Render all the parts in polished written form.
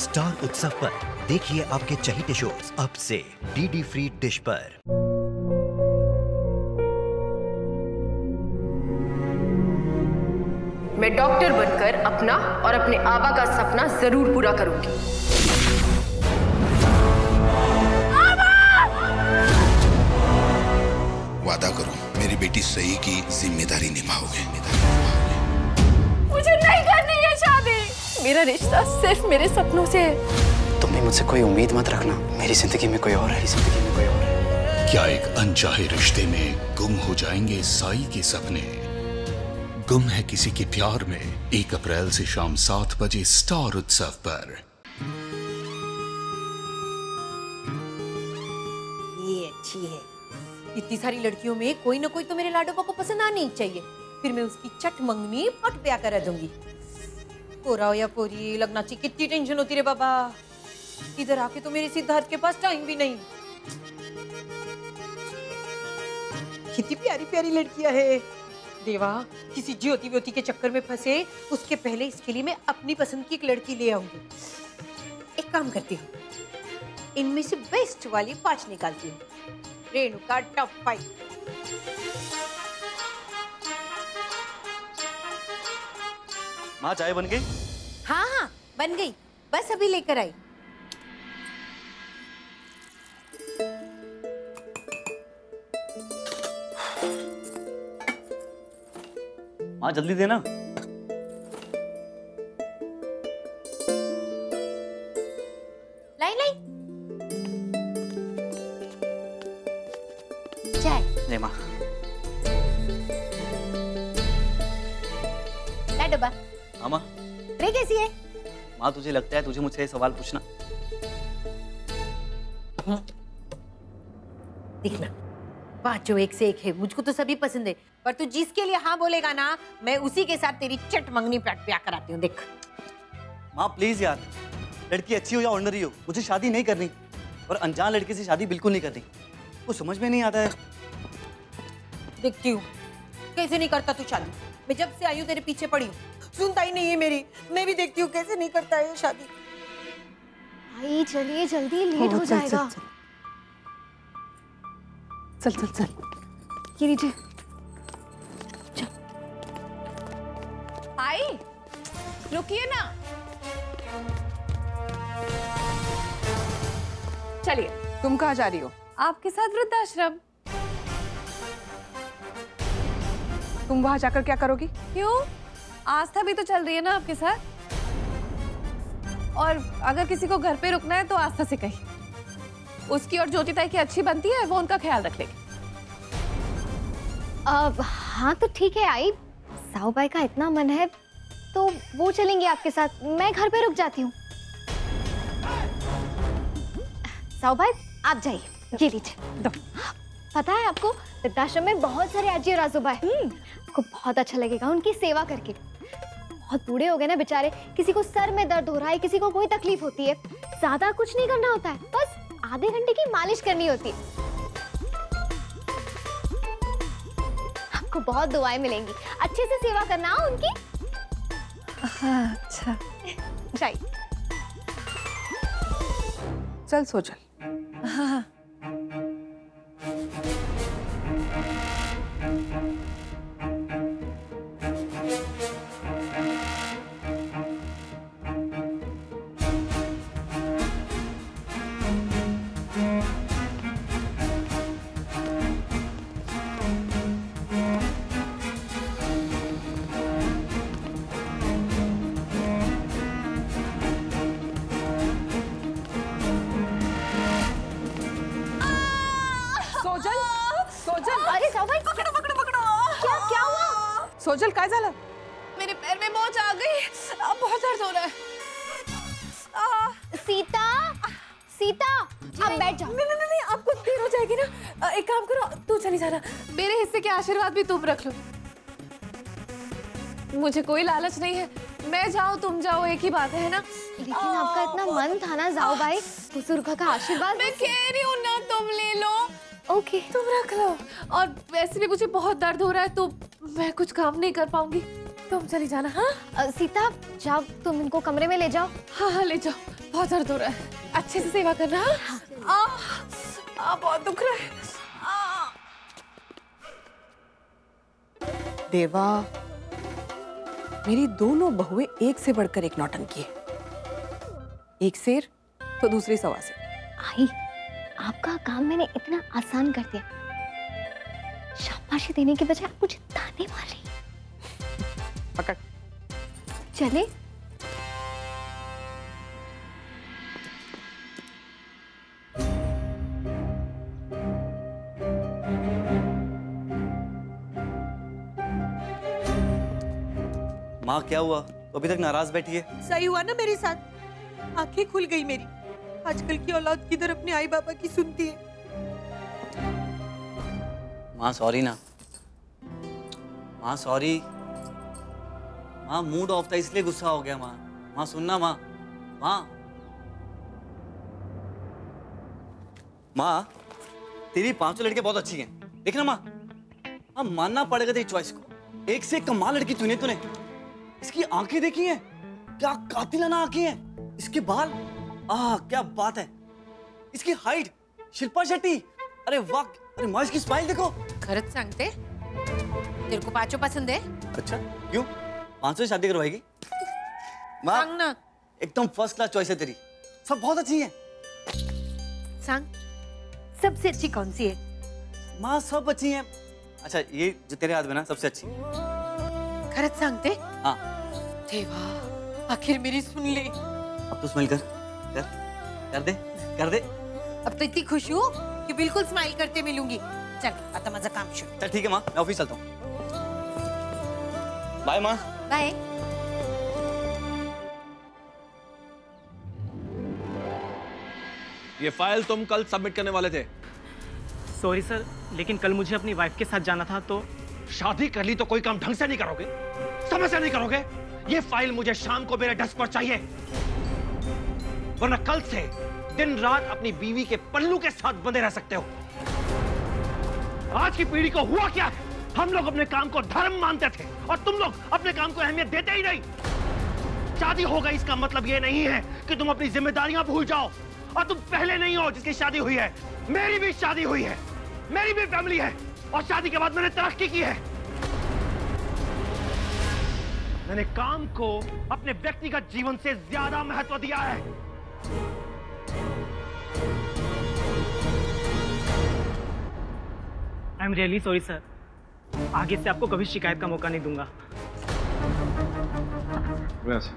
Star उत्सव पर देखिए आपके चहेते शोज अब से डीडी फ्री डिश पर। मैं डॉक्टर बनकर अपना और अपने आबा का सपना जरूर पूरा करूंगी। वादा करो मेरी बेटी सही की जिम्मेदारी निभाओगे। मुझे नहीं करनी है शादी। मेरा रिश्ता सिर्फ मेरे सपनों से है। तुम भी मुझसे कोई उम्मीद मत रखना। मेरी जिंदगी में कोई और है, जिंदगी में कोई और है। क्या एक अनचाहे रिश्ते में गुम हो जाएंगे साई के सपने? गुम है किसी के प्यार में 1 अप्रैल से शाम 7 बजे स्टार उत्सव पर। ये अच्छी है। इतनी सारी लड़कियों में कोई ना कोई तो मेरे लाडोबा को पसंद आनी ही चाहिए। फिर मैं उसकी चट मंगनी पट ब्याह करा दूंगी। कोरा हो या कोरी लगना चाहिए। कितनी टेंशन होती रे बाबा। इधर आके तो मेरे सिद्धार्थ के पास टाइम भी नहीं। कितनी प्यारी प्यारी लड़कियां है। देवा, किसी ज्योति व्योति के चक्कर में फंसे उसके पहले इसके लिए मैं अपनी पसंद की एक लड़की ले आऊंगी। एक काम करती हूँ, इनमें से बेस्ट वाली 5 निकालती हूँ। रेणुका टॉप 5। माँ चाय बन गई? हाँ हाँ बन गई, बस अभी लेकर आई। माँ जल्दी देना। लाई लाई चाय। ले माँ। ला डब्बा। हाँ माँ। ट्रे कैसी है? माँ तुझे लगता है तुझे मुझसे ये सवाल पूछना? देखना, पांचों एक से एक है। मुझको तो सभी पसंद है, पर तू जिसके लिए हाँ बोलेगा ना, मैं उसी के साथ तेरी चट मंगनी प्यार कराती हूँ। देख माँ प्लीज यार, लड़की अच्छी हो या ऑर्डिनरी हो, मुझे शादी नहीं करनी। और अनजान लड़के से शादी बिल्कुल नहीं करनी। वो समझ में नहीं आता है। देखती हूँ कैसे नहीं करता तू शादी। मैं जब से आई हूँ तेरे पीछे पड़ी हूँ, सुनता ही नहीं है मेरी। मैं भी देखती हूँ कैसे नहीं करता है शादी। आई चलिए जल्दी, लेट हो जाएगा। चल चल चल। ये लीजिए। आई रुकिए ना। चलिए। तुम कहाँ जा रही हो? आपके साथ वृद्धाश्रम। तुम वहां जाकर क्या करोगी? क्यों? आस्था भी तो चल रही है ना आपके साथ। और अगर किसी को घर पे रुकना है तो आस्था से कही। उसकी और ज्योति ताई की अच्छी बनती है, वो उनका ख्याल रख लेगी। हाँ तो ठीक है आई, साहू भाई का इतना मन है तो वो चलेंगे आपके साथ। मैं घर पे रुक जाती हूँ। साहू भाई आप जाइए, ये लीजिए। पता है आपको वृद्धाश्रम में बहुत सारे आजी और आजोबा है। आपको बहुत अच्छा लगेगा उनकी सेवा करके। बहुत बूढ़े हो गए ना बेचारे, किसी को सर में दर्द हो रहा है, किसी को कोई तकलीफ होती है। ज्यादा कुछ नहीं करना होता है, बस आधे घंटे की मालिश करनी होती है। आपको बहुत दुआएं मिलेंगी। अच्छे से सेवा करना उनकी। हाँ, अच्छा। जाइए। चल सो चल। हाँ। सोजल काय झालं? मेरे पैर में मोच आ गई, अब बहुत दर्द हो रहा है। सीता, सीता, आप बैठ जाओ। नहीं, आपको देर हो जाएगी ना। एक काम करो, तू चली जाना। मेरे हिस्से के आशीर्वाद भी तुम रख लो। मुझे कोई लालच नहीं है, मैं जाऊँ तुम जाओ, एक ही बात है ना। लेकिन आपका इतना मन था ना जाओ भाई, बुजुर्ग का आशीर्वाद। मैं कह रही हूँ ना, तुम ले लो। ओके तुम रख लो। और वैसे भी मुझे बहुत दर्द हो रहा है तो मैं कुछ काम नहीं कर पाऊंगी। तुम चली जाना। हाँ सीता जाओ, तुम इनको कमरे में ले जाओ। हाँ हाँ ले जाओ। बहुत दर्द हो रहा है, अच्छे से सेवा करना। बहुत दुख रहा है। देवा, मेरी दोनों बहुएं एक से बढ़कर एक नौटंकी है। एक शेर तो दूसरी सवा शेर। आई, आपका काम मैंने इतना आसान कर दिया। शाबाशी देने के बजाय आप मुझे ताने मार रही। पकड़। चले। माँ क्या हुआ? तो अभी तक नाराज बैठी है। सही हुआ ना मेरे साथ, आंखें खुल गई मेरी। आजकल की औलाद किधर अपने आई बाबा की सुनती है। माँ सॉरी ना, माँ सॉरी। माँ मूड ऑफ था इसलिए गुस्सा हो गया। माँ सुनना माँ। माँ तेरी पांचों लड़कियां बहुत अच्छी हैं, देखना माँ। हाँ मानना पड़ेगा तेरी चॉइस को। एक से एक कमाल लड़की तूने। इसकी आंखें देखी हैं, क्या कातिलाना आंखें हैं। इसके बाल, क्या बात है। इसकी हाइट, शिल्पा शेट्टी, अरे वाह। अरे माँ इसकी स्माइल देखो। खरंच सांगते, तेरे को पांचों पसंद है? अच्छा क्यों? 500 से शादी करवाएगी? माँ सांग ना। एकदम फर्स्ट क्लास चॉइस है तेरी, सब बहुत अच्छी हैं। सांग, सबसे अच्छी कौन सी है? माँ सब अच्छी हैं। अच्छा ये जो तेरे हाथ में ना सबसे अच्छी। खरंच सांगते? हाँ। देवा, आखिर मेरी सुन ले। अब तो स्माइल कर दे। अब तो इतनी खुश हूँ कि बिल्कुल स्माइल करते मिलूंगी। चल आता मजा काम शुरू। चल ठीक है माँ, मैं ऑफिस चलता हूँ। बाय माँ। बाय। ये फाइल तुम कल सबमिट करने वाले थे। सॉरी सर, लेकिन कल मुझे अपनी वाइफ के साथ जाना था तो। शादी कर ली तो कोई काम ढंग से नहीं करोगे, समय से नहीं करोगे। ये फाइल मुझे शाम को मेरे डेस्क पर चाहिए, वरना कल से दिन रात अपनी बीवी के पल्लू के साथ बंधे रह सकते हो। आज की पीढ़ी को हुआ क्या? हम लोग अपने काम को धर्म मानते थे और तुम लोग अपने काम को अहमियत देते ही नहीं। शादी हो गई इसका मतलब ये नहीं है कि तुम अपनी जिम्मेदारियां भूल जाओ। और तुम पहले नहीं हो जिसकी शादी हुई है। मेरी भी शादी हुई है, मेरी भी फैमिली है, और शादी के बाद मैंने तरक्की की है। मैंने काम को अपने व्यक्तिगत जीवन से ज्यादा महत्व दिया है। I am really sorry sir, आगे से आपको कभी शिकायत का मौका नहीं दूंगा। बस।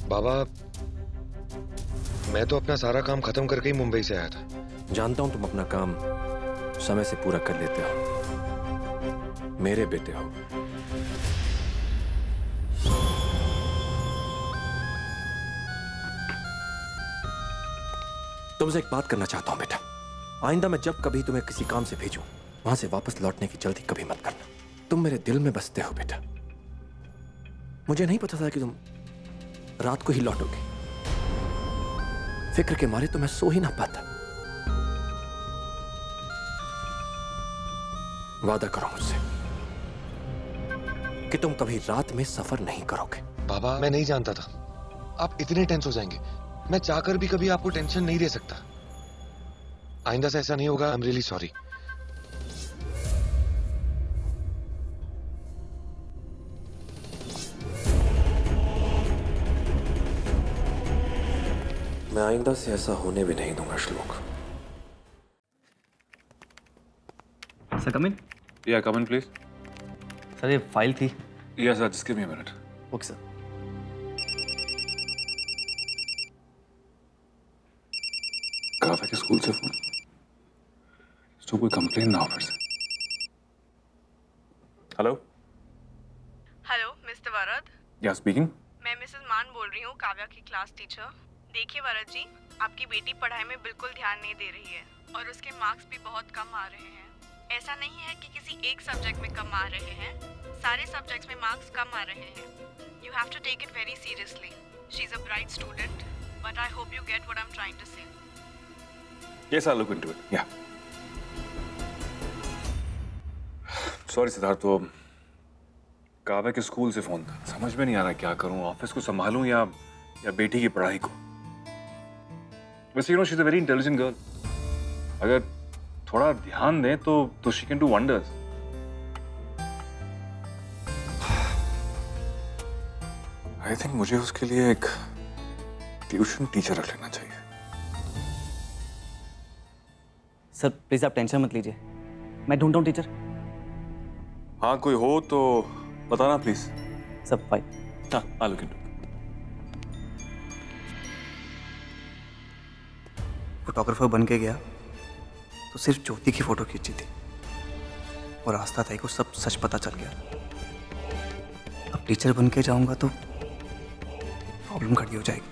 बाबा, मैं तो अपना सारा काम खत्म करके ही मुंबई से आया था। जानता हूं तुम अपना काम समय से पूरा कर लेते हो, मेरे बेटे हो। तुमसे एक बात करना चाहता हूं बेटा। आइंदा मैं जब कभी तुम्हें किसी काम से भेजूं, वहां से वापस लौटने की जल्दी कभी मत करना। तुम मेरे दिल में बसते हो बेटा। मुझे नहीं पता था कि तुम रात को ही लौटोगे। फिक्र के मारे तो मैं सो ही ना पाता। वादा करो मुझसे कि तुम कभी रात में सफर नहीं करोगे। बाबा, मैं नहीं जानता था आप इतने टेंस हो जाएंगे। मैं चाहकर भी कभी आपको टेंशन नहीं दे सकता। आइंदा से ऐसा नहीं होगा। I am really sorry. मैं आइंदा से ऐसा होने भी नहीं दूंगा श्लोक। सर कम इन। या कम इन प्लीज। सर ये फाइल थी। Yes sir, just give me a minute. Okay sir. Kavya के स्कूल से फोन। तो कोई कंप्लेन ना हो फिर से। हेलो मिस्टर वरद। या स्पीकिंग। मैं मिसेस मान बोल रही हूँ, काव्या की क्लास टीचर। देखिए वरद जी, आपकी बेटी पढ़ाई में बिल्कुल ध्यान नहीं दे रही है और उसके मार्क्स भी बहुत कम आ रहे हैं। ऐसा नहीं है कि किसी एक सब्जेक्ट में कम आ रहे हैं, सारे सब्जेक्ट्स में मार्क्स कम आ रहे हैं। You have to take it very seriously. She is a bright student, but I hope you get what I am trying to say. Yes, I'll look into it. Yeah. Sorry Siddharth, तो काव्या के school से phone था। समझ में नहीं आ रहा क्या करूं, ऑफिस को संभालूं या बेटी की पढ़ाई को। वैसे you know she's a very intelligent girl. अगर थोड़ा ध्यान दें तो she can do wonders. I think मुझे उसके लिए एक ट्यूशन टीचर रख लेना चाहिए। सर प्लीज आप टेंशन मत लीजिए, मैं ढूंढता हूँ टीचर। हाँ कोई हो तो बताना प्लीज। सब फाइन। हाँ I'll look into it. Photographer बन के गया तो सिर्फ ज्योति की फोटो खींची थी और आस्था ताई को सब सच पता चल गया। अब टीचर बन के जाऊंगा तो प्रॉब्लम खड़ी हो जाएगी।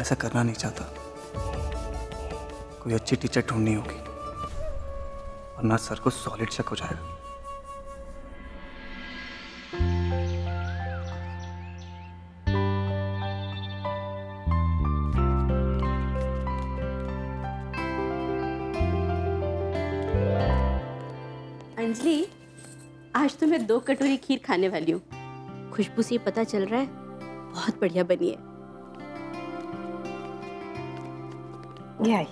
ऐसा करना नहीं चाहता। कोई अच्छी टीचर ढूंढनी होगी वरना सर को सॉलिड शक हो जाएगा। अंजलि, आज तो मैं 2 कटोरी खीर खाने वाली हूँ। खुशबू से पता चल रहा है बहुत बढ़िया बनी है। ये आई।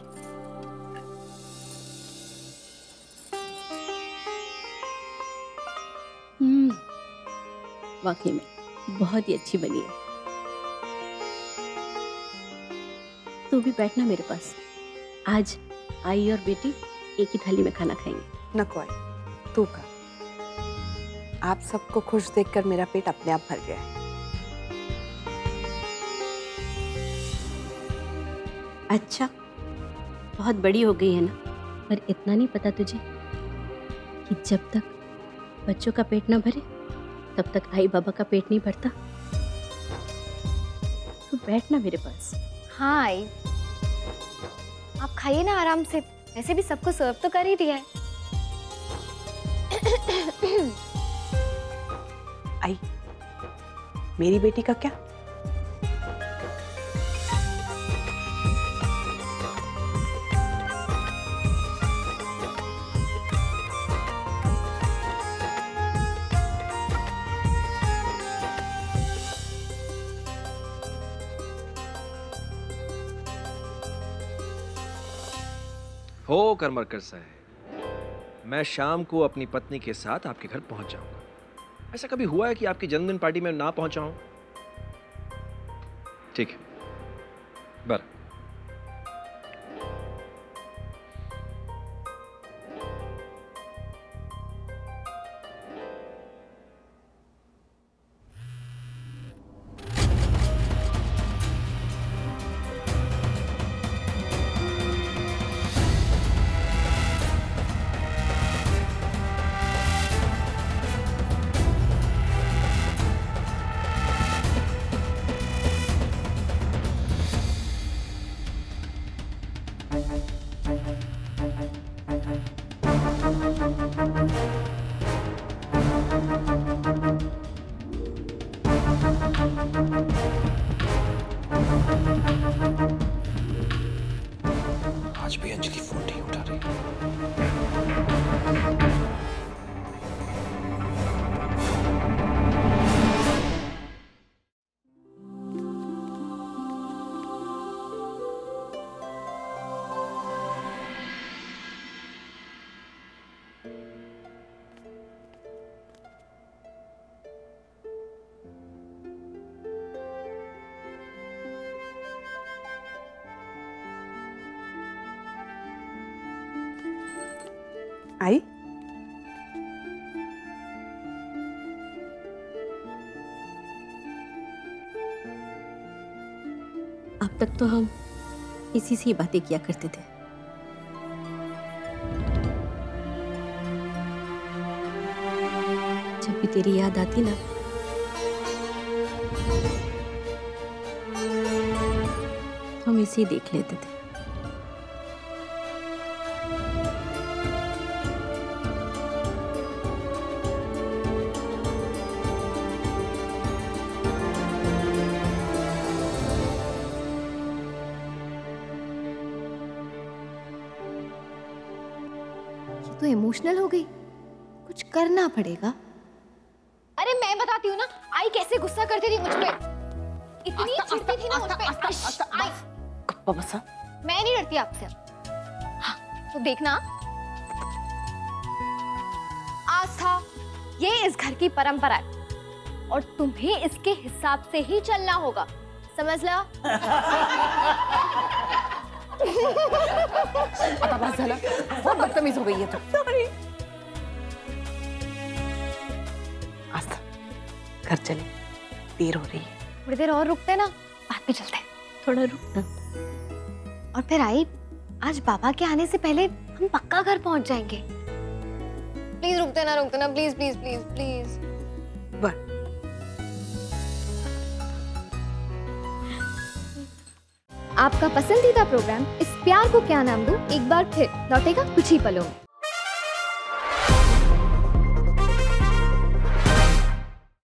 वाकई में बहुत ही अच्छी बनी है। तू भी बैठना मेरे पास। आज आई और बेटी एक ही थाली में खाना खाएंगे। नको आई, तू खा। आप सबको खुश देखकर मेरा पेट अपने आप भर गया है। अच्छा, बहुत बड़ी हो गई है ना, पर इतना नहीं पता तुझे कि जब तक बच्चों का पेट ना भरे तब तक आई बाबा का पेट नहीं भरता। तो बैठना मेरे पास। हाँ आई, आप खाइए ना आराम से, वैसे भी सबको सर्व तो कर ही दिया है। आई, मेरी बेटी का क्या? हो करमरकर साहब, मैं शाम को अपनी पत्नी के साथ आपके घर पहुंच जाऊंगा। ऐसा कभी हुआ है कि आपकी जन्मदिन पार्टी में ना पहुंचा हूं? ठीक है, बराबर। आज भी अंजलि फोन नहीं उठा रही। आई, अब तक तो हम इसी से ही बातें किया करते थे। जब भी तेरी याद आती ना, हम इसे ही देख लेते थे। तो इमोशनल हो गई। कुछ करना पड़ेगा। अरे मैं बताती हूँ ना, आई कैसे गुस्सा करती थी मुझ पे, इतनी चिढ़ती थी ना मुझ पे। आई बसा, मैं नहीं डरती आपसे। हाँ, तो देखना, आस्था ये इस घर की परंपरा है और तुम्हें इसके हिसाब से ही चलना होगा, समझ ला? आता बस झाला, बहुत बदतमीज हो गई है तो। सॉरी। आस्था, घर चले, देर हो रही है। थोड़ी देर और रुकते ना, बाद में चलते हैं। थोड़ा रुकना। और फिर आई, आज बाबा के आने से पहले हम पक्का घर पहुंच जाएंगे। प्लीज रुकते ना, प्लीज प्लीज प्लीज प्लीज। आपका पसंदीदा प्रोग्राम इस प्यार को क्या नाम दूं एक बार फिर लौटेगा कुछ ही पलों में।